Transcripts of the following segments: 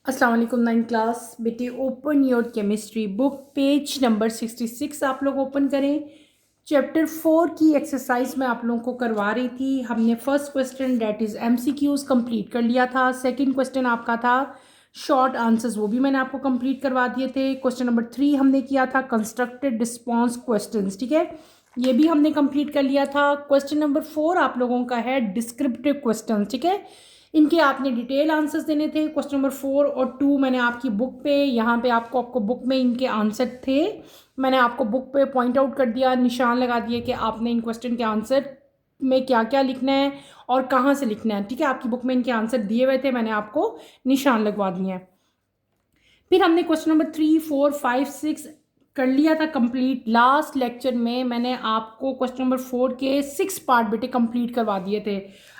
अस्सलाम वालेकुम 9 क्लास बेटे। Open your chemistry book, page number 66 आप लोग ओपन करें। चैप्टर 4 की एक्सरसाइज में आप लोगों को करवा रही थी। हमने first question that is MCQs complete कर लिया था। सेकंड क्वेश्चन आपका था शॉर्ट आंसर्स, वो भी मैंने आपको कंप्लीट करवा दिए थे। क्वेश्चन नंबर 3 हमने किया था कंस्ट्रक्टेड रिस्पॉन्स क्वेश्चंस, ठीक है, ये भी हमने कंप्लीट कर लिया था। क्वेश्चन नंबर 4 आप लोगों का है डिस्क्रिप्टिव क्वेश्चन, ठीक है, इनके आपने डिटेल आंसर्स देने थे। क्वेश्चन नंबर 4 और 2 मैंने आपकी बुक पे, यहाँ पे आपको बुक में इनके आंसर थे, मैंने आपको बुक पे पॉइंट आउट कर दिया, निशान लगा दिए कि आपने इन क्वेश्चन के आंसर में क्या क्या लिखना है और कहाँ से लिखना है, ठीक है। आपकी बुक में इनके आंसर दिए हुए थे, मैंने आपको निशान लगवा दिए हैं। फिर हमने क्वेश्चन नंबर 3, 4, 5, 6 कर लिया था कंप्लीट। लास्ट लेक्चर में मैंने आपको क्वेश्चन नंबर 4 के 6 पार्ट बेटे कंप्लीट करवा दिए थे।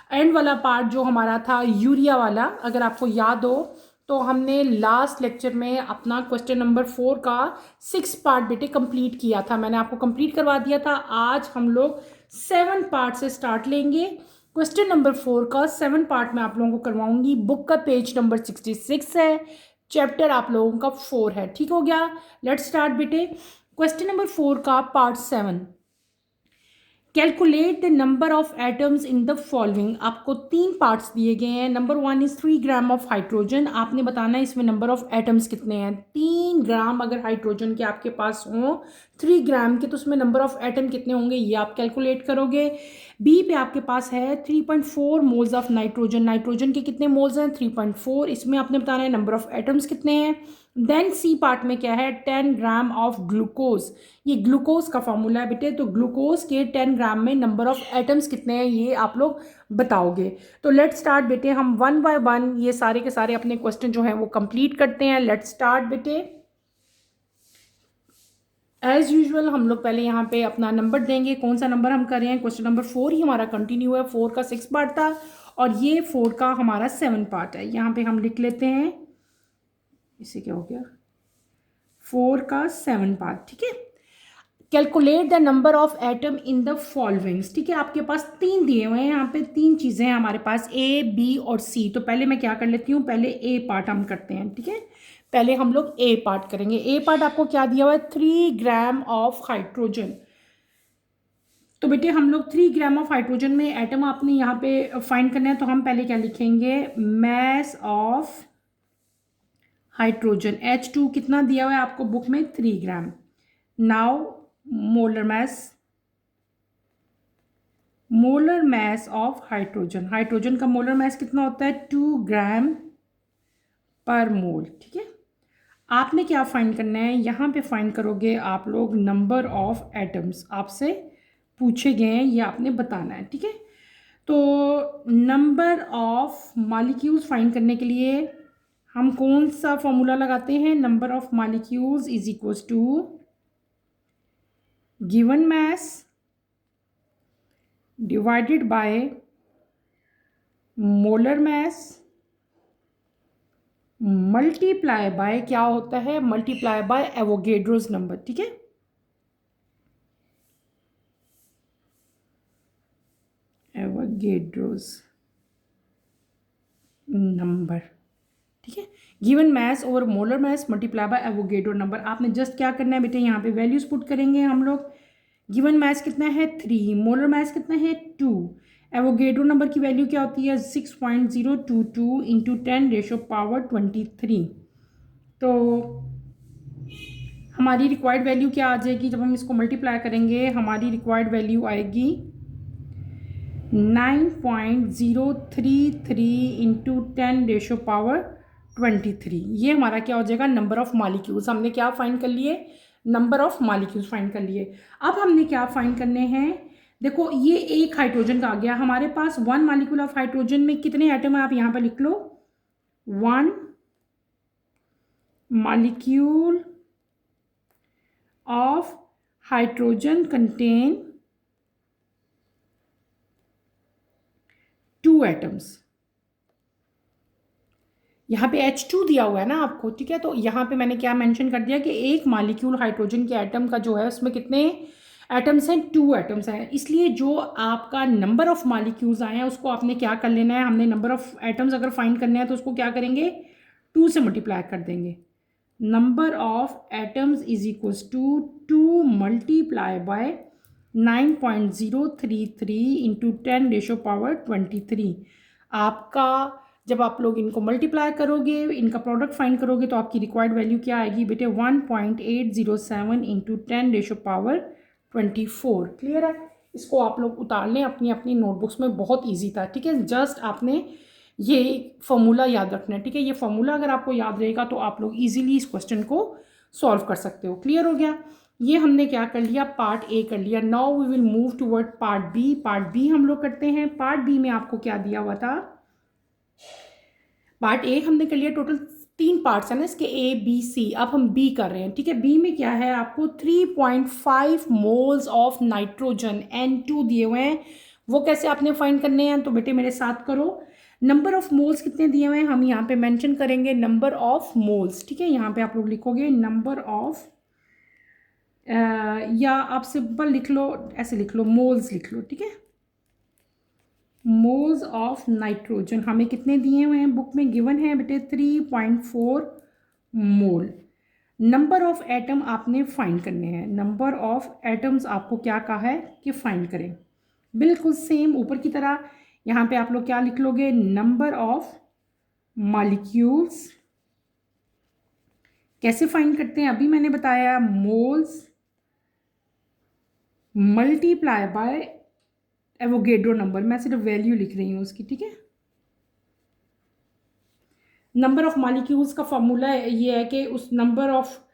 एंड वाला पार्ट जो हमारा था यूरिया वाला, अगर आपको याद हो तो हमने लास्ट लेक्चर में अपना क्वेश्चन नंबर 4 का 6 पार्ट बेटे कंप्लीट किया था, मैंने आपको कंप्लीट करवा दिया था। आज हम लोग 7 पार्ट से स्टार्ट लेंगे। क्वेश्चन नंबर 4 का 7 पार्ट में आप लोगों को करवाऊंगी। बुक का पेज नंबर 66 है, चैप्टर आप लोगों का 4 है, ठीक हो गया। लेट्स स्टार्ट बेटे। क्वेश्चन नंबर 4 का part 7, calculate the number of atoms in the following. आपको 3 पार्ट्स दिए गए हैं। Number 1 is 3 gram of hydrogen, आपने बताना है इसमें नंबर ऑफ एटम्स कितने हैं। 3 ग्राम अगर हाइड्रोजन के आपके पास हो 3 ग्राम के, तो उसमें नंबर ऑफ एटम कितने होंगे ये आप कैलकुलेट करोगे। बी पे आपके पास है 3.4 मोल्स ऑफ नाइट्रोजन, नाइट्रोजन के कितने मोल्स हैं 3.4, इसमें आपने बताना है नंबर ऑफ एटम्स कितने हैं। देन सी पार्ट में क्या है 10 ग्राम ऑफ ग्लूकोज, ये ग्लूकोज का फॉर्मूला है बेटे, तो ग्लूकोज के 10 ग्राम में नंबर ऑफ एटम्स कितने हैं ये आप लोग बताओगे। तो लेट स्टार्ट बेटे, हम वन बाय वन ये सारे के सारे अपने क्वेश्चन जो हैं वो कंप्लीट करते हैं। लेट स्टार्ट बेटे। एज यूजुअल हम लोग पहले यहाँ पे अपना नंबर देंगे, कौन सा नंबर हम कर रहे हैं। क्वेश्चन नंबर 4 ही हमारा कंटिन्यू है, 4 का 6 पार्ट था और ये 4 का हमारा 7 पार्ट है। यहाँ पे हम लिख लेते हैं, इसे क्या हो गया 4 का 7 पार्ट, ठीक है। Calculate the number of atom in the followings, ठीक है। आपके पास 3 दिए हुए हैं, यहाँ पे 3 चीज़ें हैं हमारे पास, ए बी और सी। तो पहले मैं क्या कर लेती हूँ, पहले ए पार्ट हम करते हैं, ठीक है। पहले हम लोग ए पार्ट करेंगे। ए पार्ट आपको क्या दिया हुआ है 3 ग्राम ऑफ हाइड्रोजन। तो बेटे हम लोग 3 ग्राम ऑफ हाइड्रोजन में एटम आपने यहाँ पे फाइंड करना है, तो हम पहले क्या लिखेंगे, मैस ऑफ हाइड्रोजन H2 कितना दिया हुआ है आपको बुक में 3 ग्राम। Now molar mass of hydrogen, hydrogen का मोलर मैस कितना होता है 2 ग्राम पर मोल, ठीक है। आपने क्या फाइंड करना है, यहाँ पे फाइंड करोगे आप लोग नंबर ऑफ एटम्स, आपसे पूछे गए हैं ये आपने बताना है, ठीक है। तो नंबर ऑफ मॉलिक्यूल्स फाइंड करने के लिए हम कौन सा फॉर्मूला लगाते हैं, number of molecules is equals to given mass divided by molar mass multiply by क्या होता है, मल्टीप्लाई बाय एवोगेड्रोस नंबर, ठीक है। एवोगेड्रोस नंबर, ठीक है। Given mass over molar mass multiply by Avogadro number. आपने जस्ट क्या करना है बेटे, यहाँ पे वैल्यूज पुट करेंगे हम लोग। गिवन मैस कितना है 3, मोलर मैस कितना है 2, एवोगेड्रो नंबर की वैल्यू क्या होती है 6.022 इंटू 10⁻23। तो हमारी रिक्वायर्ड वैल्यू क्या आ जाएगी, जब हम इसको मल्टीप्लाई करेंगे हमारी रिक्वायर्ड वैल्यू आएगी 9.033 इंटू 10⁻23। ये हमारा क्या हो जाएगा नंबर ऑफ मॉलिक्यूल्स। हमने क्या फाइंड कर लिए, नंबर ऑफ मॉलिक्यूल्स फाइंड कर लिए। अब हमने क्या फाइंड करने हैं, देखो ये एक हाइड्रोजन का आ गया हमारे पास। 1 मॉलिक्यूल ऑफ हाइड्रोजन में कितने एटम है आप यहाँ पर लिख लो, 1 molecule of hydrogen contain 2 atoms. यहाँ पे H2 दिया हुआ है ना आपको, ठीक है। तो यहाँ पे मैंने क्या मेंशन कर दिया कि एक मॉलिक्यूल हाइड्रोजन के एटम का जो है उसमें कितने एटम्स हैं 2 एटम्स हैं। इसलिए जो आपका नंबर ऑफ मॉलिक्यूल्स आए हैं उसको आपने क्या कर लेना है, हमने नंबर ऑफ एटम्स अगर फाइंड करने हैं तो उसको क्या करेंगे 2 से मल्टीप्लाई कर देंगे। Number of atoms is equals to 2 multiply by 9.033 into 10⁻23। आपका जब आप लोग इनको मल्टीप्लाई करोगे, इनका प्रोडक्ट फाइंड करोगे, तो आपकी रिक्वायर्ड वैल्यू क्या आएगी बेटे? 1.807 इंटू 10⁻24। क्लियर है? इसको आप लोग उतार लें अपनी अपनी नोटबुक्स में, बहुत ईजी था। ठीक है, जस्ट आपने ये फॉर्मूला याद रखना है। ठीक है, ये फॉर्मूला अगर आपको याद रहेगा तो आप लोग ईजिली इस क्वेश्चन को सॉल्व कर सकते हो। क्लियर हो गया? ये हमने क्या कर लिया, पार्ट ए कर लिया। Now we will move toward part B. Part B हम लोग करते हैं। पार्ट बी में आपको क्या दिया हुआ था? पार्ट ए हमने कर लिया, टोटल 3 पार्ट्स है ना इसके, ए बी सी। अब हम बी कर रहे हैं। ठीक है, बी में क्या है? आपको 3.5 मोल्स ऑफ नाइट्रोजन N2 दिए हुए हैं। वो कैसे आपने फाइंड करने हैं? तो बेटे मेरे साथ करो। नंबर ऑफ मोल्स कितने दिए हुए हैं हम यहाँ पे मेंशन करेंगे, नंबर ऑफ मोल्स। ठीक है, यहाँ पे आप लोग लिखोगे नंबर ऑफ, या आप सिंपल लिख लो, ऐसे लिख लो, मोल्स लिख लो। ठीक है, मोल्स ऑफ नाइट्रोजन हमें कितने दिए हुए हैं? बुक में गिवन है बेटे 3.4 मोल। नंबर ऑफ एटम आपने फाइंड करने हैं। नंबर ऑफ एटम्स आपको क्या कहा है कि फाइंड करें? बिल्कुल सेम ऊपर की तरह। यहाँ पे आप लोग क्या लिख लोगे? Number of molecules. कैसे फाइंड करते हैं अभी मैंने बताया, moles multiply by Avogadro number. मैं सिर्फ वैल्यू लिख रही हूँ उसकी। ठीक है, नंबर ऑफ मॉलिक्यूल्स का फॉर्मूला ये है कि उस नंबर ऑफ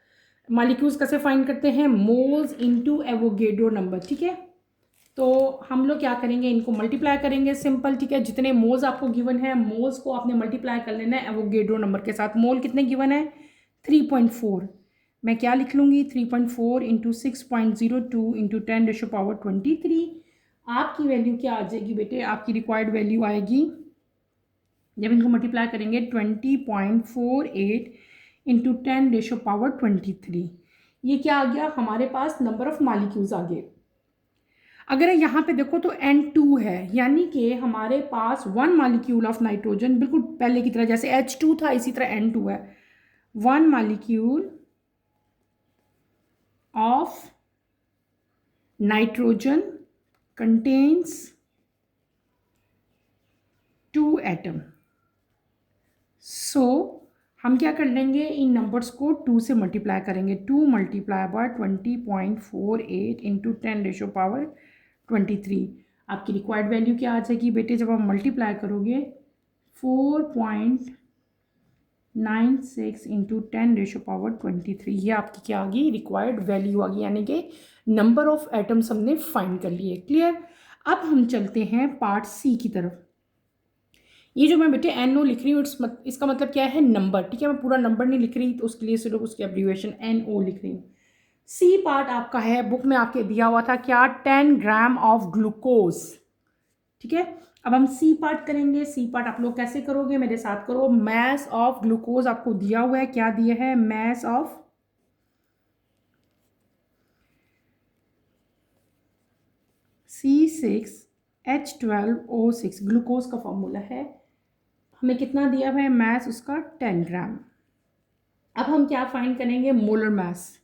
मॉलिक्यूल्स कैसे फाइंड करते हैं? Moles into Avogadro number. ठीक है, तो हम लोग क्या करेंगे? इनको मल्टीप्लाई करेंगे, सिंपल। ठीक है, जितने मोल्स आपको गिवन है, मोल्स को आपने मल्टीप्लाई कर लेना है एवोगेड्रो नंबर के साथ। मोल कितने गिवन है? 3.4। मैं क्या लिख लूँगी? 3.4 इंटू 6.02 इंटू 10⁻23। आपकी वैल्यू क्या आ जाएगी बेटे? आपकी रिक्वायर्ड वैल्यू आएगी, जब इनको मल्टीप्लाई करेंगे, 20.48 इंटू 10⁻23। ये क्या आ गया हमारे पास? नंबर ऑफ मॉलिक्यूल्स आ गए। अगर यहाँ पे देखो तो N2 है, यानी कि हमारे पास 1 मॉलिक्यूल ऑफ नाइट्रोजन, बिल्कुल पहले की तरह जैसे H2 था इसी तरह N2 है। 1 molecule of nitrogen contains 2 atom. So हम क्या कर लेंगे? इन नंबर्स को 2 से मल्टीप्लाई करेंगे। 2 मल्टीप्लाई बाय 20.48 इंटू 10⁻23। आपकी रिक्वायर्ड वैल्यू क्या आ जाएगी बेटे? जब आप मल्टीप्लाई करोगे 4.96 इंटू 10⁻23, ये आपकी क्या आ गई? रिक्वायर्ड वैल्यू आ गई, यानी कि नंबर ऑफ एटम्स हमने फाइंड कर लिए। क्लियर? अब हम चलते हैं पार्ट सी की तरफ। ये जो मैं बेटे NO लिख रही हूँ, इसका मतलब क्या है? नंबर। ठीक है, मैं पूरा नंबर नहीं लिख रही, तो उसके लिए सिर्फ उसकी एब्रीविएशन NO लिख रही हूँ। सी पार्ट आपका है, बुक में आपके दिया हुआ था क्या? 10 ग्राम ऑफ ग्लूकोज। ठीक है, अब हम सी पार्ट करेंगे। सी पार्ट आप लोग कैसे करोगे? मेरे साथ करो। मैस ऑफ ग्लूकोज आपको दिया हुआ है, क्या दिया है? मैस ऑफ C6H12O6 ग्लूकोज का फॉर्मूला है। हमें कितना दिया हुआ है? मैस उसका 10 ग्राम। अब हम क्या फाइंड करेंगे? Molar mass.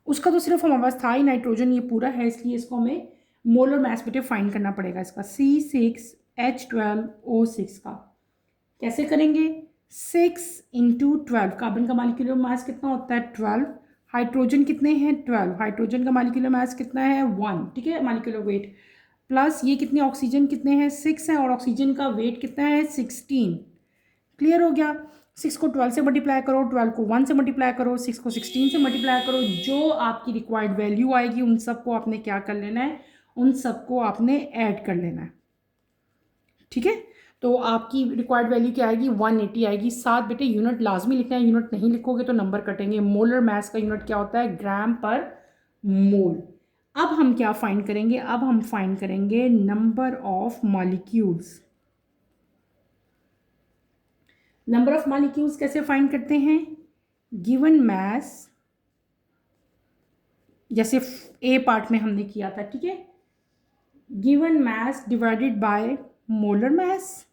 उसका तो सिर्फ हमारे पास था ही नाइट्रोजन, ये पूरा है, इसलिए इसको हमें मोलर मास बेटे फाइंड करना पड़ेगा इसका। C6H12O6 का कैसे करेंगे? 6 इंटू 12। कार्बन का मॉलिक्यूलर मास कितना होता है? 12। हाइड्रोजन कितने हैं? 12। हाइड्रोजन का मॉलिक्यूलर मास कितना है? 1। ठीक है, मॉलिक्यूलर वेट प्लस ये कितने, ऑक्सीजन कितने हैं? 6 है, और ऑक्सीजन का वेट कितना है? 16। क्लियर हो गया? 6 को 12 से मल्टीप्लाई करो, 12 को 1 से मल्टीप्लाई करो, 6 को 16 से मल्टीप्लाई करो। जो आपकी रिक्वायर्ड वैल्यू आएगी उन सबको आपने क्या कर लेना है? उन सबको आपने ऐड कर लेना है। ठीक है, तो आपकी रिक्वायर्ड वैल्यू क्या आएगी? 180 आएगी। साथ बेटे यूनिट लाजमी लिखना है, यूनिट नहीं लिखोगे तो नंबर कटेंगे। मोलर मास का यूनिट क्या होता है? ग्राम पर मोल। अब हम क्या फाइंड करेंगे? अब हम फाइंड करेंगे number of molecules. Number of molecules कैसे फाइंड करते हैं? गिवन मैस, जैसे ए पार्ट में हमने किया था। ठीक है, given mass divided by molar mass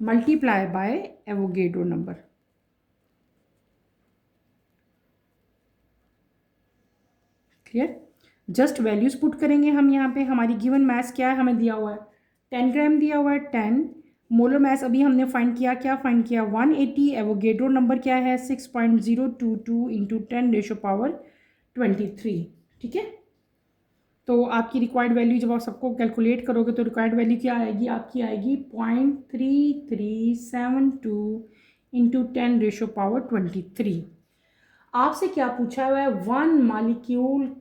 multiply by Avogadro number. Clear? Just values put करेंगे हम यहाँ पे। हमारी गिवन मास क्या है, हमें दिया हुआ है 10 ग्राम दिया हुआ है 10। मोलर मास अभी हमने फाइंड किया, क्या फाइंड किया 180। एवोगेड्रो नंबर क्या है 6.022 इंटू 10⁻23। ठीक है, तो आपकी रिक्वायर्ड वैल्यू जब आप सबको कैलकुलेट करोगे तो रिक्वायर्ड वैल्यू क्या आएगी आपकी, आएगी 0.3372 इंटू 10⁻23। आपसे क्या पूछा हुआ है, वन मॉलिक्यूल,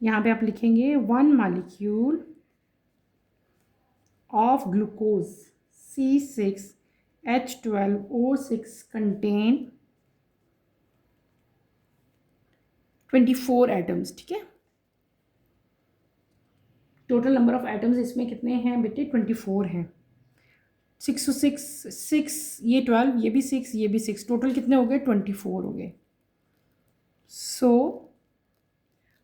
यहाँ पे आप लिखेंगे one molecule of glucose C6H12O6 contain 24 atoms. ठीक है, टोटल नंबर ऑफ एटम्स इसमें कितने हैं बेटे, 24 हैं। 6 to 6 6, ये 12, ये भी 6, ये भी 6, टोटल कितने हो गए 24 हो गए। सो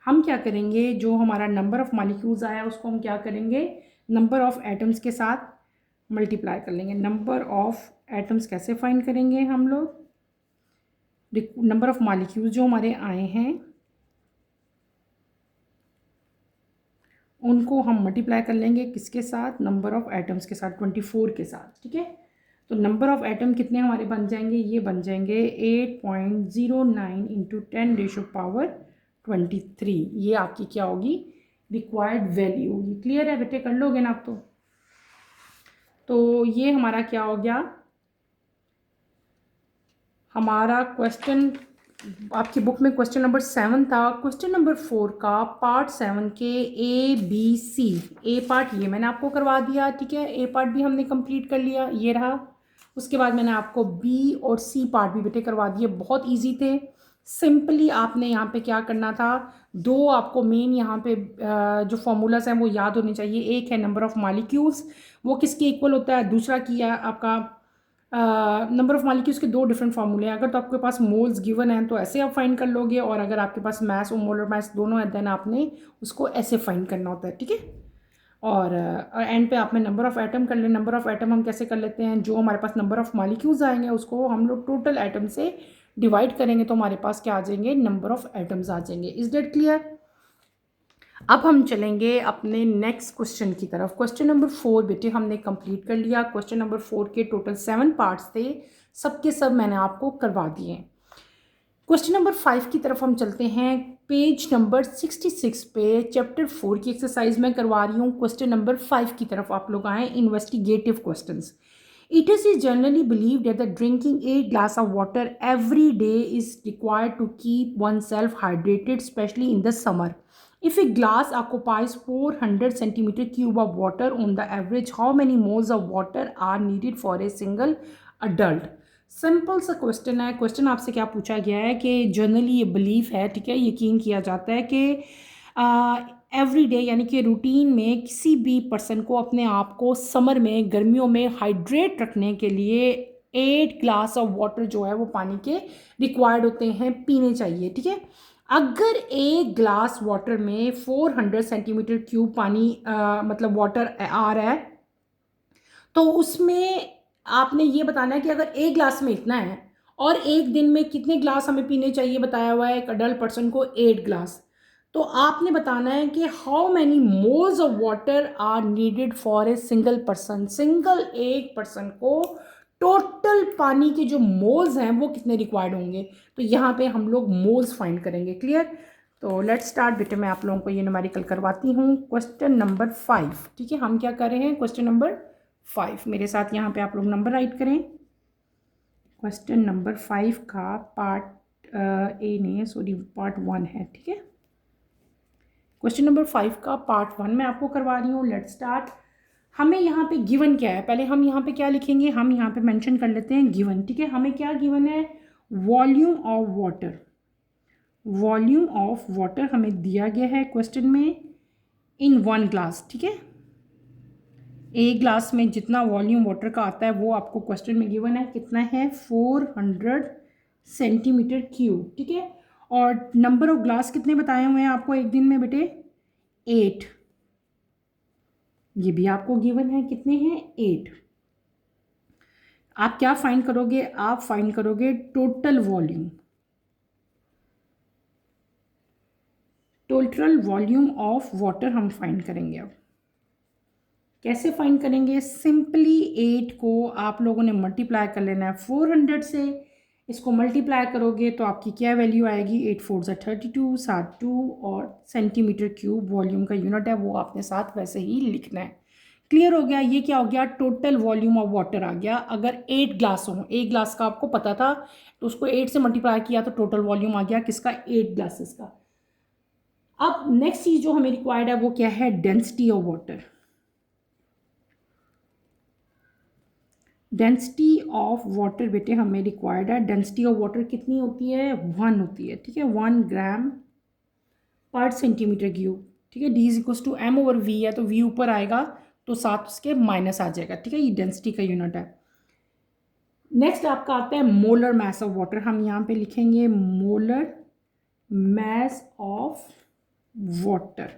हम क्या करेंगे, जो हमारा नंबर ऑफ मॉलिक्यूल्स आया उसको हम क्या करेंगे, नंबर ऑफ एटम्स के साथ मल्टीप्लाई कर लेंगे। नंबर ऑफ एटम्स कैसे फाइंड करेंगे हम लोग, नंबर ऑफ मॉलिक्यूल्स जो हमारे आए हैं उनको हम मल्टीप्लाई कर लेंगे किसके साथ, नंबर ऑफ एटम्स के साथ, 24 के साथ। ठीक है, तो नंबर ऑफ एटम कितने हमारे बन जाएंगे, ये बन जाएंगे 8.09 इंटू 10⁻23। ये आपकी क्या होगी, रिक्वायर्ड वैल्यू होगी। क्लियर है बेटे, कर लोगे ना आप तो ये हमारा क्या हो गया, हमारा क्वेश्चन आपकी बुक में क्वेश्चन नंबर 7 था। क्वेश्चन नंबर 4 का पार्ट 7 के ABC, ए पार्ट ये मैंने आपको करवा दिया। ठीक है, ए पार्ट भी हमने कंप्लीट कर लिया, ये रहा। उसके बाद मैंने आपको बी और सी पार्ट भी बेटे करवा दिए, बहुत इजी थे। सिंपली आपने यहाँ पे क्या करना था, दो आपको मेन यहाँ पे जो फॉर्मूलाज हैं वो याद होने चाहिए। एक है नंबर ऑफ मॉलिक्यूल्स, वो किसके इक्वल होता है, दूसरा किया आपका नंबर ऑफ मॉलिक्यूल्स के दो डिफरेंट फार्मूले हैं। अगर तो आपके पास मोल्स गिवन हैं तो ऐसे आप फाइंड कर लोगे, और अगर आपके पास मास और मोलर मास दोनों है देन आपने उसको ऐसे फाइंड करना होता है। ठीक है, और एंड पे आपने नंबर ऑफ एटम कर ले। नंबर ऑफ एटम हम कैसे कर लेते हैं, जो हमारे पास नंबर ऑफ मॉलिक्यूल्स आएंगे उसको हम लोग टोटल एटम से डिवाइड करेंगे तो हमारे पास क्या आ जाएंगे, नंबर ऑफ एटम्स आ जाएंगे। Is that clear? अब हम चलेंगे अपने नेक्स्ट क्वेश्चन की तरफ। क्वेश्चन नंबर 4 बेटे हमने कंप्लीट कर लिया। क्वेश्चन नंबर 4 के टोटल 7 पार्ट्स थे, सबके सब मैंने आपको करवा दिए। क्वेश्चन नंबर 5 की तरफ हम चलते हैं। पेज नंबर 66 पे चैप्टर 4 की एक्सरसाइज मैं करवा रही हूँ। क्वेश्चन नंबर 5 की तरफ आप लोग आए, investigative questions. It is generally believed that the drinking 8 glass of water every day is required to keep oneself hydrated, especially in the summer. If a glass occupies 400 centimeter cube of water on the average, how many moles of water are needed for a single adult? Simple सा question है। Question आपसे क्या पूछा गया है कि generally ये belief है, ठीक है, यकीन किया जाता है कि एवरी डे यानी कि रूटीन में किसी भी पर्सन को अपने आप को समर में, गर्मियों में हाइड्रेट रखने के लिए 8 ग्लास ऑफ वाटर जो है वो पानी के रिक्वायर्ड होते हैं, पीने चाहिए। ठीक है, अगर एक ग्लास वाटर में 400 सेंटीमीटर क्यूब पानी मतलब वाटर आ रहा है तो उसमें आपने ये बताना है कि अगर एक ग्लास में इतना है और एक दिन में कितने ग्लास हमें पीने चाहिए, बताया हुआ है एक अडल्ट पर्सन को 8 ग्लास। तो आपने बताना है कि how many moles of water are needed for a single person. Single एक पर्सन को टोटल पानी के जो मोल्स हैं वो कितने रिक्वायर्ड होंगे, तो यहाँ पे हम लोग मोल्स फाइंड करेंगे। क्लियर? तो लेट्स स्टार्ट बेटे, मैं आप लोगों को ये न्यूमेरिकल करवाती हूँ। क्वेश्चन नंबर 5, ठीक है, हम क्या कर रहे हैं, क्वेश्चन नंबर 5 मेरे साथ यहाँ पे आप लोग नंबर राइट करें। क्वेश्चन नंबर 5 का पार्ट ए नहीं है, सॉरी पार्ट 1 है। ठीक है, क्वेश्चन नंबर 5 का पार्ट 1 मैं आपको करवा रही हूँ। Let's start. हमें यहाँ पे गिवन क्या है, पहले हम यहाँ पे क्या लिखेंगे, हम यहाँ पे मेंशन कर लेते हैं गिवन। ठीक है, हमें क्या गिवन है, volume of water. Volume of water हमें दिया गया है क्वेश्चन में इन 1 ग्लास। ठीक है, एक ग्लास में जितना वॉल्यूम वाटर का आता है वो आपको क्वेश्चन में गिवन है, कितना है 400 सेंटीमीटर क्यूब। ठीक है, और नंबर ऑफ ग्लास कितने बताए हुए हैं आपको एक दिन में बेटे? 8। ये भी आपको गिवन है, कितने हैं? 8। आप क्या फाइंड करोगे? आप फाइंड करोगे total volume, total volume of water हम फाइंड करेंगे। अब कैसे फाइंड करेंगे? सिंपली 8 को आप लोगों ने मल्टीप्लाई कर लेना है 400 से। इसको मल्टीप्लाई करोगे तो आपकी क्या वैल्यू आएगी? 8 4 ज़ा 32, 7 2, और सेंटीमीटर क्यूब वॉल्यूम का यूनिट है, वो आपने साथ वैसे ही लिखना है। क्लियर हो गया? ये क्या हो गया? टोटल वॉल्यूम ऑफ वाटर आ गया। अगर 8 ग्लास हो, 1 ग्लास का आपको पता था तो उसको 8 से मल्टीप्लाई किया तो टोटल वॉल्यूम आ गया किसका? 8 ग्लासेस का। अब नेक्स्ट चीज जो हमें रिक्वायर्ड है वो क्या है? Density of water. Density of water बेटे हमें रिक्वायर्ड है। डेंसिटी ऑफ वाटर कितनी होती है? 1 होती है, ठीक है, 1 ग्राम पर सेंटीमीटर क्यूब, ठीक है। D is equal to M over V है, तो वी ऊपर आएगा तो साथ उसके माइनस आ जाएगा, ठीक है। ये डेंसिटी का यूनिट है। नेक्स्ट आपका आता है मोलर मैस ऑफ वाटर। हम यहाँ पे लिखेंगे molar mass of water.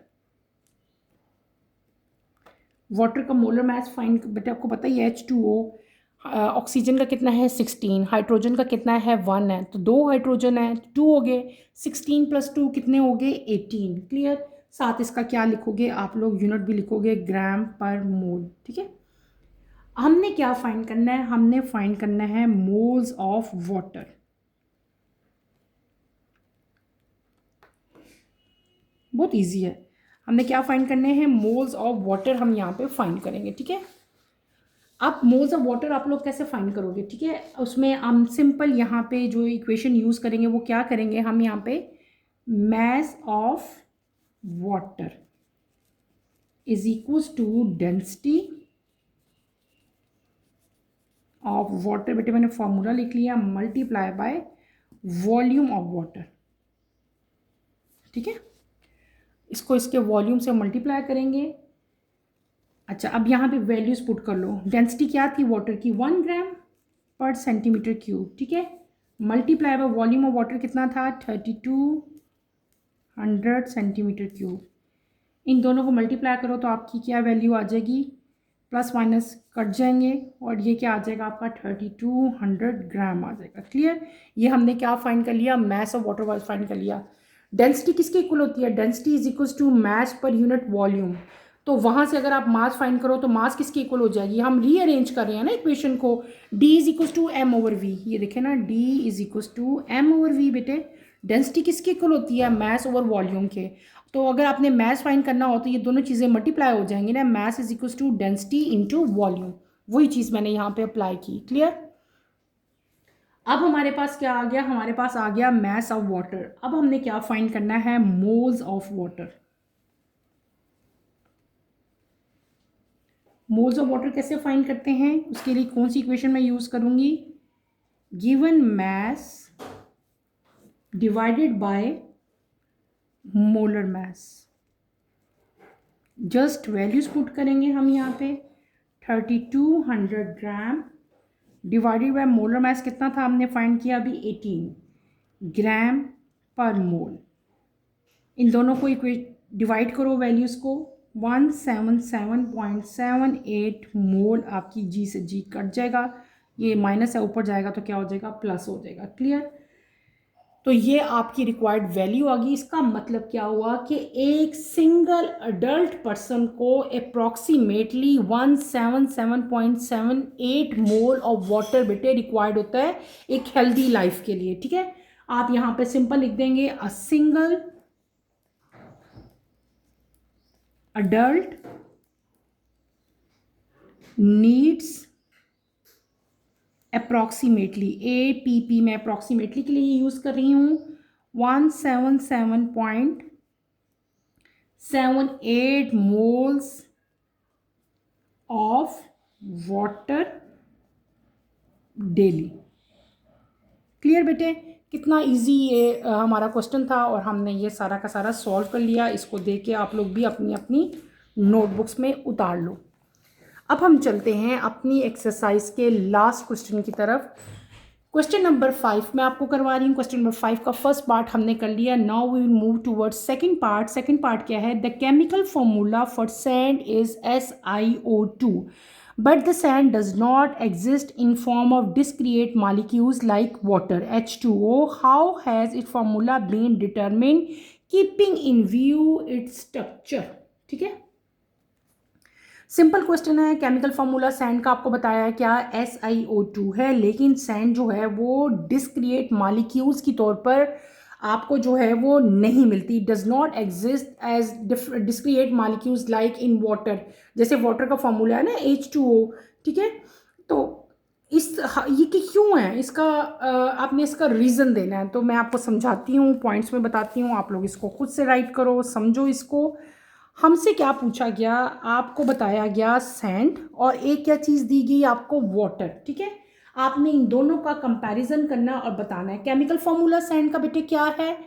Water का मोलर मैस फाइंड बेटे आपको पता ही है, H2O। ऑक्सीजन का कितना है? 16। हाइड्रोजन का कितना है? 1 है, तो 2 हाइड्रोजन है, 2 हो गए। 16 + 2 कितने हो गए? 18। क्लियर? साथ इसका क्या लिखोगे आप लोग? यूनिट भी लिखोगे, ग्राम पर मोल, ठीक है। हमने क्या फाइंड करना है? हमने फाइंड करना है मोल्स ऑफ वाटर। बहुत इजी है। हमने क्या फाइंड करने हैं? मोल्स ऑफ वाटर हम यहाँ पे फाइंड करेंगे, ठीक है। अब मोल्स ऑफ वाटर आप लोग कैसे फाइंड करोगे? ठीक है, उसमें हम सिंपल यहाँ पे जो इक्वेशन यूज़ करेंगे वो क्या करेंगे? हम यहाँ पे mass of water is equals to density of water. बेटे मैंने फॉर्मूला लिख लिया, multiply by volume of water, ठीक है। इसको इसके वॉल्यूम से मल्टीप्लाई करेंगे। अच्छा, अब यहाँ पे वैल्यूज पुट कर लो। डेंसिटी क्या थी वाटर की? 1 ग्राम पर सेंटीमीटर क्यूब, ठीक है। Multiply by volume of water कितना था? 3200 सेंटीमीटर क्यूब। इन दोनों को मल्टीप्लाई करो तो आपकी क्या वैल्यू आ जाएगी? प्लस माइनस कट जाएंगे और ये क्या आ जाएगा आपका? 3200 ग्राम आ जाएगा। क्लियर? ये हमने क्या फाइंड कर लिया? मैस ऑफ वाटर फाइंड कर लिया। डेंसिटी किसके इक्वल होती है? Density is equal to mass per unit volume. तो वहाँ से अगर आप मास फाइंड करो तो मास किसकी इक्वल हो जाएगी? हम रीअरेंज कर रहे हैं ना इक्वेशन को। D is equal to M over V. ये देखे ना, D is equal to M over V. बेटे डेंसिटी किसकी इक्वल होती है? मैस ओवर वॉल्यूम के। तो अगर आपने मैस फाइंड करना हो तो ये दोनों चीज़ें मल्टीप्लाई हो जाएंगी ना। Mass is equal to density into volume. वही चीज़ मैंने यहाँ पे अप्लाई की। क्लियर? अब हमारे पास क्या आ गया? हमारे पास आ गया मैस ऑफ वाटर। अब हमने क्या फाइंड करना है? Moles of water. Moles of water कैसे फाइंड करते हैं? उसके लिए कौन सी इक्वेशन मैं यूज करूंगी? Given mass divided by molar mess. Just values put करेंगे हम यहाँ पे। 3200 gram divided by molar mass कितना था हमने फाइंड किया अभी? 18 ग्राम पर मोल। इन दोनों को डिवाइड करो वैल्यूज को। 177.78 मोल आपकी जी से जी कट जाएगा। ये माइनस है, ऊपर जाएगा तो क्या हो जाएगा? प्लस हो जाएगा। क्लियर? तो ये आपकी रिक्वायर्ड वैल्यू आ गई। इसका मतलब क्या हुआ कि एक सिंगल अडल्ट पर्सन को अप्रॉक्सीमेटली 177.78 मोल ऑफ वाटर बेटे रिक्वायर्ड होता है एक हेल्दी लाइफ के लिए, ठीक है। आप यहाँ पे सिंपल लिख देंगे, a single adult needs approximately, APP मैं approximately के लिए यूज कर रही हूँ, 177.78 moles of water daily। Clear बेटे? कितना इजी ये हमारा क्वेश्चन था और हमने ये सारा का सारा सॉल्व कर लिया। इसको देख के आप लोग भी अपनी अपनी नोटबुक्स में उतार लो। अब हम चलते हैं अपनी एक्सरसाइज के लास्ट क्वेश्चन की तरफ। क्वेश्चन नंबर 5 मैं आपको करवा रही हूँ। क्वेश्चन नंबर 5 का फर्स्ट पार्ट हमने कर लिया। Now we will move towards second part. Second part क्या है? The chemical formula for sand is SiO2 but the sand does not exist in form of discrete molecules like water H2O. How has its formula been determined keeping in view its structure? ठीक है, simple question है। Chemical formula sand का आपको बताया है क्या? SiO2 है, लेकिन सैंड जो है वो डिस्क्रिएट मॉलिक्यूल्स की तौर पर आपको जो है वो नहीं मिलती। Does not exist as discrete molecules like in water. जैसे वाटर का फार्मूला है ना H2O, ठीक है। तो ये कि क्यों है इसका आपने इसका रीज़न देना है। तो मैं आपको समझाती हूँ, पॉइंट्स में बताती हूँ, आप लोग इसको खुद से राइट करो, समझो इसको। हमसे क्या पूछा गया? आपको बताया गया सैंड और एक क्या चीज़ दी गई आपको? वाटर, ठीक है। आपने इन दोनों का कंपैरिजन करना और बताना है। केमिकल फॉर्मूला सैंड का बेटे क्या है?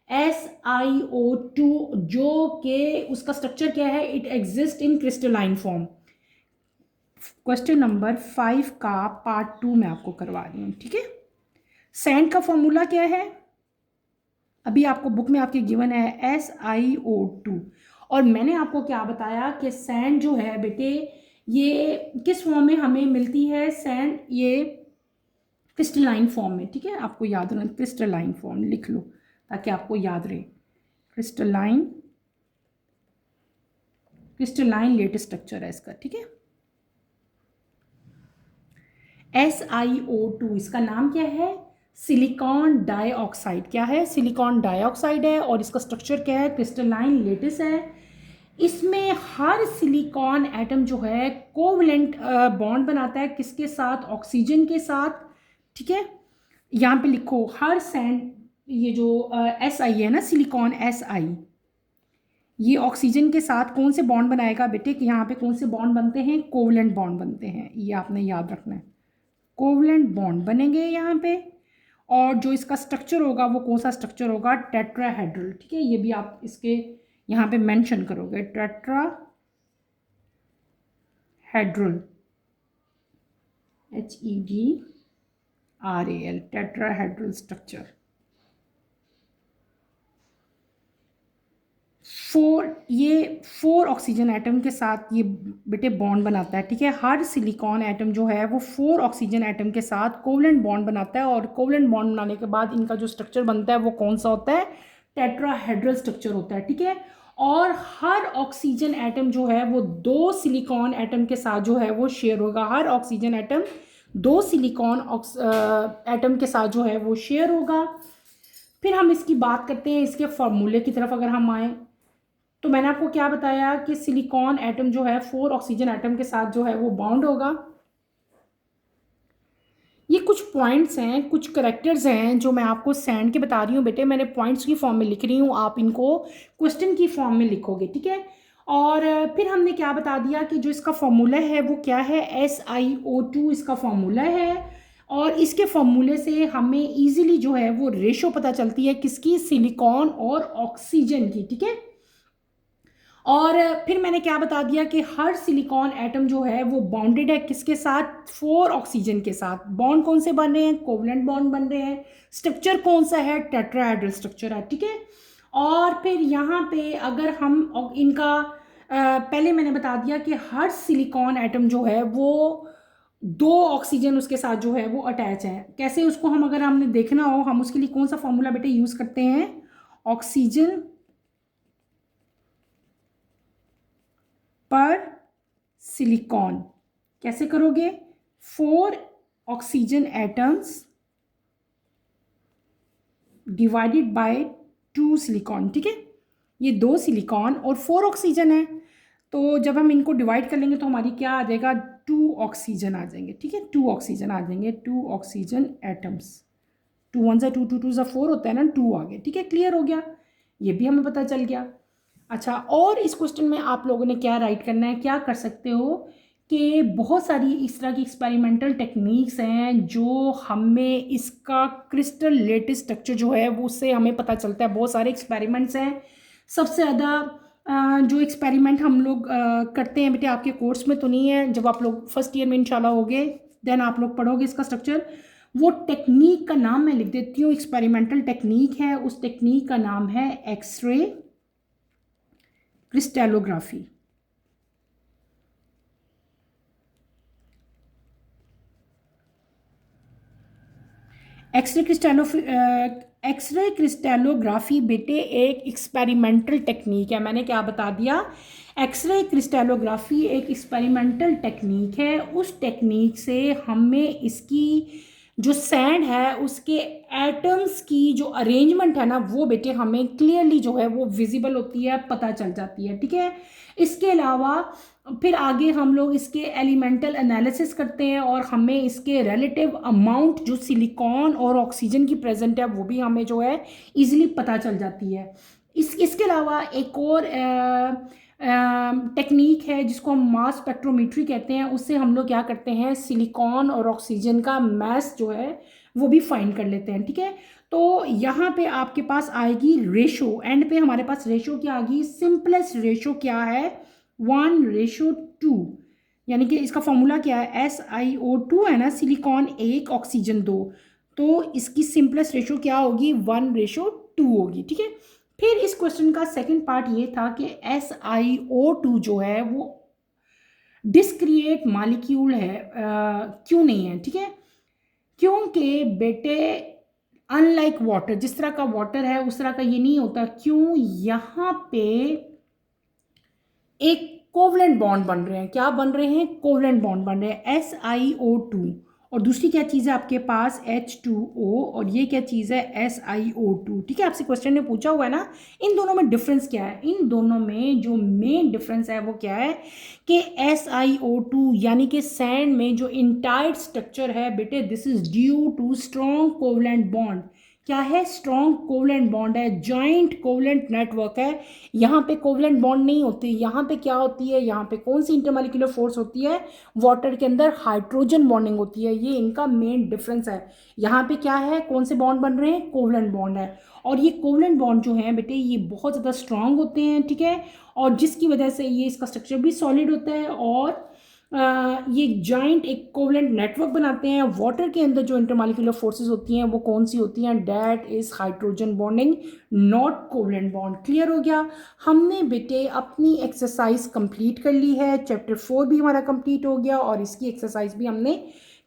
SiO2, जो कि उसका स्ट्रक्चर क्या है? It exist in crystalline form. Question number 5 का पार्ट 2 मैं आपको करवा रही हूँ, ठीक है। सैंड का फॉर्मूला क्या है? अभी आपको बुक में आपके गिवन है SiO2। और मैंने आपको क्या बताया कि सैंड जो है बेटे ये किस फॉर्म में हमें मिलती है? सैंड ये क्रिस्टलाइन फॉर्म में, ठीक है। आपको याद रखना, क्रिस्टलाइन फॉर्म लिख लो ताकि आपको याद रहे। क्रिस्टलाइन लेट स्ट्रक्चर है इसका, ठीक है। SiO2 इसका नाम क्या है? Silicon dioxide. क्या है? सिलिकॉन डाइऑक्साइड है और इसका स्ट्रक्चर क्या है? क्रिस्टलाइन लेटिस है। इसमें हर सिलिकॉन एटम जो है कोवलेंट बॉन्ड बनाता है किसके साथ? ऑक्सीजन के साथ, ठीक है। यहाँ पे लिखो हर सैंड, ये जो Si है ना, सिलिकॉन Si, ये ऑक्सीजन के साथ कौन से बॉन्ड बनाएगा बेटे? कि यहाँ पे कौन से बॉन्ड बनते हैं? कोवलेंट बॉन्ड बनते हैं, ये आपने याद रखना है। कोवलेंट बॉन्ड बनेंगे यहाँ पे। और जो इसका स्ट्रक्चर होगा वो कौन सा स्ट्रक्चर होगा? टेट्राहेड्रल, ठीक है। ये भी आप इसके यहाँ पे मेंशन करोगे, टेट्राहेड्रल, HEDRAL, टेट्राहेड्रल स्ट्रक्चर। ये 4 ऑक्सीजन एटम के साथ ये बेटे बॉन्ड बनाता है, ठीक है। हर सिलिकॉन एटम जो है वो 4 ऑक्सीजन एटम के साथ कोवलेंट बॉन्ड बनाता है और कोवलेंट बॉन्ड बनाने के बाद इनका जो स्ट्रक्चर बनता है वो कौन सा होता है? टेट्राहेड्रल स्ट्रक्चर होता है, ठीक है। और हर ऑक्सीजन एटम जो है वो 2 सिलिकॉन एटम के साथ जो है वो शेयर होगा। हर ऑक्सीजन एटम 2 सिलिकॉन एटम के साथ जो है वो शेयर होगा। फिर हम इसकी बात करते हैं इसके फॉर्मूले की तरफ। अगर हम आए तो मैंने आपको क्या बताया कि सिलिकॉन एटम जो है 4 ऑक्सीजन एटम के साथ जो है वो बॉन्ड होगा। ये कुछ पॉइंट्स हैं, कुछ करेक्टर्स हैं जो मैं आपको सैंड के बता रही हूँ बेटे। मैंने पॉइंट्स की फॉर्म में लिख रही हूँ, आप इनको क्वेश्चन की फॉर्म में लिखोगे, ठीक है। और फिर हमने क्या बता दिया कि जो इसका फॉर्मूला है वो क्या है? SiO2 इसका फॉर्मूला है। और इसके फॉर्मूले से हमें इजीली जो है वो रेशो पता चलती है किसकी? सिलिकॉन और ऑक्सीजन की, ठीक है। और फिर मैंने क्या बता दिया कि हर सिलिकॉन एटम जो है वो बॉन्डेड है किसके साथ? 4 ऑक्सीजन के साथ। बॉन्ड कौन से बन रहे हैं? कोवलेंट बॉन्ड बन रहे हैं। स्ट्रक्चर कौन सा है? टेट्राहेड्रल स्ट्रक्चर है, ठीक है। और फिर यहाँ पे अगर हम इनका पहले मैंने बता दिया कि हर सिलिकॉन एटम जो है वो 2 ऑक्सीजन उसके साथ जो है वो अटैच है। कैसे उसको हम अगर हमने देखना हो, हम उसके लिए कौन सा फॉर्मूला बेटे यूज़ करते हैं? ऑक्सीजन पर सिलिकॉन। कैसे करोगे? 4 oxygen atoms divided by 2 silicon, ठीक है। ये 2 सिलिकॉन और 4 ऑक्सीजन है, तो जब हम इनको डिवाइड कर लेंगे तो हमारी क्या आ जाएगा? 2 ऑक्सीजन आ जाएंगे, ठीक है। 2 ऑक्सीजन आ जाएंगे, 2 ऑक्सीजन एटम्स। 2 1 2 2 2 4 होता है ना, 2 आ गए, ठीक है। क्लियर हो गया, ये भी हमें पता चल गया। अच्छा, और इस क्वेश्चन में आप लोगों ने क्या राइट करना है? क्या कर सकते हो कि बहुत सारी इस तरह की एक्सपेरिमेंटल टेक्निक्स हैं जो हमें इसका क्रिस्टल लेटिस स्ट्रक्चर जो है वो उससे हमें पता चलता है। बहुत सारे एक्सपेरिमेंट्स हैं। सबसे ज़्यादा जो एक्सपेरिमेंट हम लोग करते हैं बेटे, आपके कोर्स में तो नहीं है, जब आप लोग फर्स्ट ईयर में इंशाल्लाह होगे देन आप लोग पढ़ोगे इसका स्ट्रक्चर। वो टेक्निक का नाम मैं लिख देती हूँ, एक्सपेरिमेंटल टेक्निक है, उस टेक्निक का नाम है एक्सरे क्रिस्टलोग्राफी। एक्सरे क्रिस्टलोग्राफी बेटे एक एक्सपेरिमेंटल टेक्निक है। मैंने क्या बता दिया, एक्सरे क्रिस्टलोग्राफी एक एक्सपेरिमेंटल टेक्निक है। उस टेक्निक से हमें इसकी जो सैंड है उसके एटम्स की जो अरेंजमेंट है ना वो बेटे हमें क्लियरली जो है वो विजिबल होती है, पता चल जाती है, ठीक है। इसके अलावा फिर आगे हम लोग इसके एलिमेंटल एनालिसिस करते हैं और हमें इसके रिलेटिव अमाउंट जो सिलिकॉन और ऑक्सीजन की प्रेजेंट है वो भी हमें जो है इजीली पता चल जाती है। इसके अलावा एक और टेक्निक है जिसको हम मास स्पेक्ट्रोमेट्री कहते हैं। उससे हम लोग क्या करते हैं, सिलिकॉन और ऑक्सीजन का मास जो है वो भी फाइंड कर लेते हैं, ठीक है। तो यहाँ पे आपके पास आएगी रेशो, एंड पे हमारे पास रेशो क्या आ गई, सिंपलेस्ट रेशो क्या है 1:2, यानी कि इसका फॉर्मूला क्या है SiO2 है ना, सिलिकॉन 1 ऑक्सीजन 2, तो इसकी सिंपलेस्ट रेशो क्या होगी 1:2 होगी, ठीक है। फिर इस क्वेश्चन का सेकंड पार्ट ये था कि SiO2 जो है वो डिस्क्रिएट मॉलिक्यूल है, क्यों नहीं है, ठीक है। क्योंकि बेटे अनलाइक वाटर, जिस तरह का वाटर है उस तरह का ये नहीं होता। क्यों, यहाँ पे एक कोवलेंट बॉन्ड बन रहे हैं। क्या बन रहे हैं, कोवलेंट बॉन्ड बन रहे हैं, SiO2 और दूसरी क्या चीज़ है आपके पास H2O, और ये क्या चीज़ है SiO2, ठीक है। आपसे क्वेश्चन ने पूछा हुआ है ना, इन दोनों में डिफरेंस क्या है। इन दोनों में जो मेन डिफरेंस है वो क्या है कि SiO2 यानी कि सैंड में जो इंटाइट स्ट्रक्चर है बेटे, this is due to strong covalent bond. क्या है, स्ट्रॉन्ग कोवलेंट बॉन्ड है, जॉइंट कोवलेंट नेटवर्क है। यहाँ पे कोवलेंट बॉन्ड नहीं होती, यहाँ पे क्या होती है, यहाँ पे कौन सी इंटरमॉलिक्यूलर फोर्स होती है, वाटर के अंदर हाइड्रोजन बॉन्डिंग होती है। ये इनका मेन डिफरेंस है। यहाँ पे क्या है, कौन से बॉन्ड बन रहे हैं, कोवलेंट बॉन्ड है। और ये कोवलेंट बॉन्ड जो है बेटे ये बहुत ज़्यादा स्ट्रांग होते हैं, ठीक है, और जिसकी वजह से ये इसका स्ट्रक्चर भी सॉलिड होता है और ये जॉइंट एक कोवलेंट नेटवर्क बनाते हैं। वाटर के अंदर जो इंटरमॉलिक्यूलर फोर्सेस होती हैं वो कौन सी होती हैं, that is hydrogen bonding, not covalent bond. Clear हो गया। हमने बेटे अपनी एक्सरसाइज कंप्लीट कर ली है, चैप्टर 4 भी हमारा कंप्लीट हो गया और इसकी एक्सरसाइज भी हमने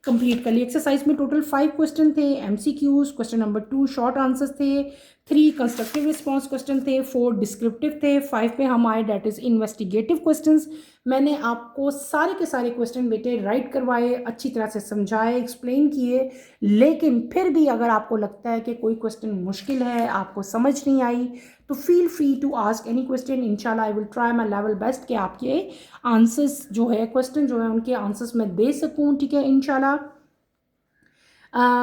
कंप्लीट कर ली। एक्सरसाइज में टोटल 5 क्वेश्चन थे, MCQs, question number 2 short answers थे, 3 कंस्ट्रक्टिव रिस्पॉन्स क्वेश्चन थे, 4 डिस्क्रिप्टिव थे, 5 पे हम आए डैट इज इन्वेस्टिगेटिव क्वेश्चंस। मैंने आपको सारे के सारे क्वेश्चन बेटे राइट करवाए, अच्छी तरह से समझाए, एक्सप्लेन किए। लेकिन फिर भी अगर आपको लगता है कि कोई क्वेश्चन मुश्किल है, आपको समझ नहीं आई, तो feel free to ask any question. इंशाल्लाह I will try my level best कि आपके आंसर्स जो है, क्वेश्चन जो है उनके आंसर्स मैं दे सकूँ, ठीक है। इंशाल्लाह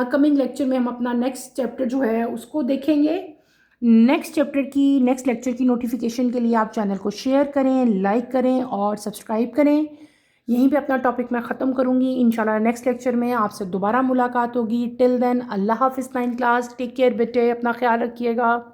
कमिंग लेक्चर में हम अपना नेक्स्ट चैप्टर जो है उसको देखेंगे। नेक्स्ट लेक्चर की नोटिफिकेशन के लिए आप चैनल को शेयर करें, लाइक करें और सब्सक्राइब करें। यहीं पे अपना टॉपिक मैं ख़त्म करूँगी। इंशाल्लाह नेक्स्ट लेक्चर में आपसे दोबारा मुलाकात होगी। टिल देन अल्लाह हाफिज़ 9th क्लास, टेक केयर बेटे, अपना ख्याल रखिएगा।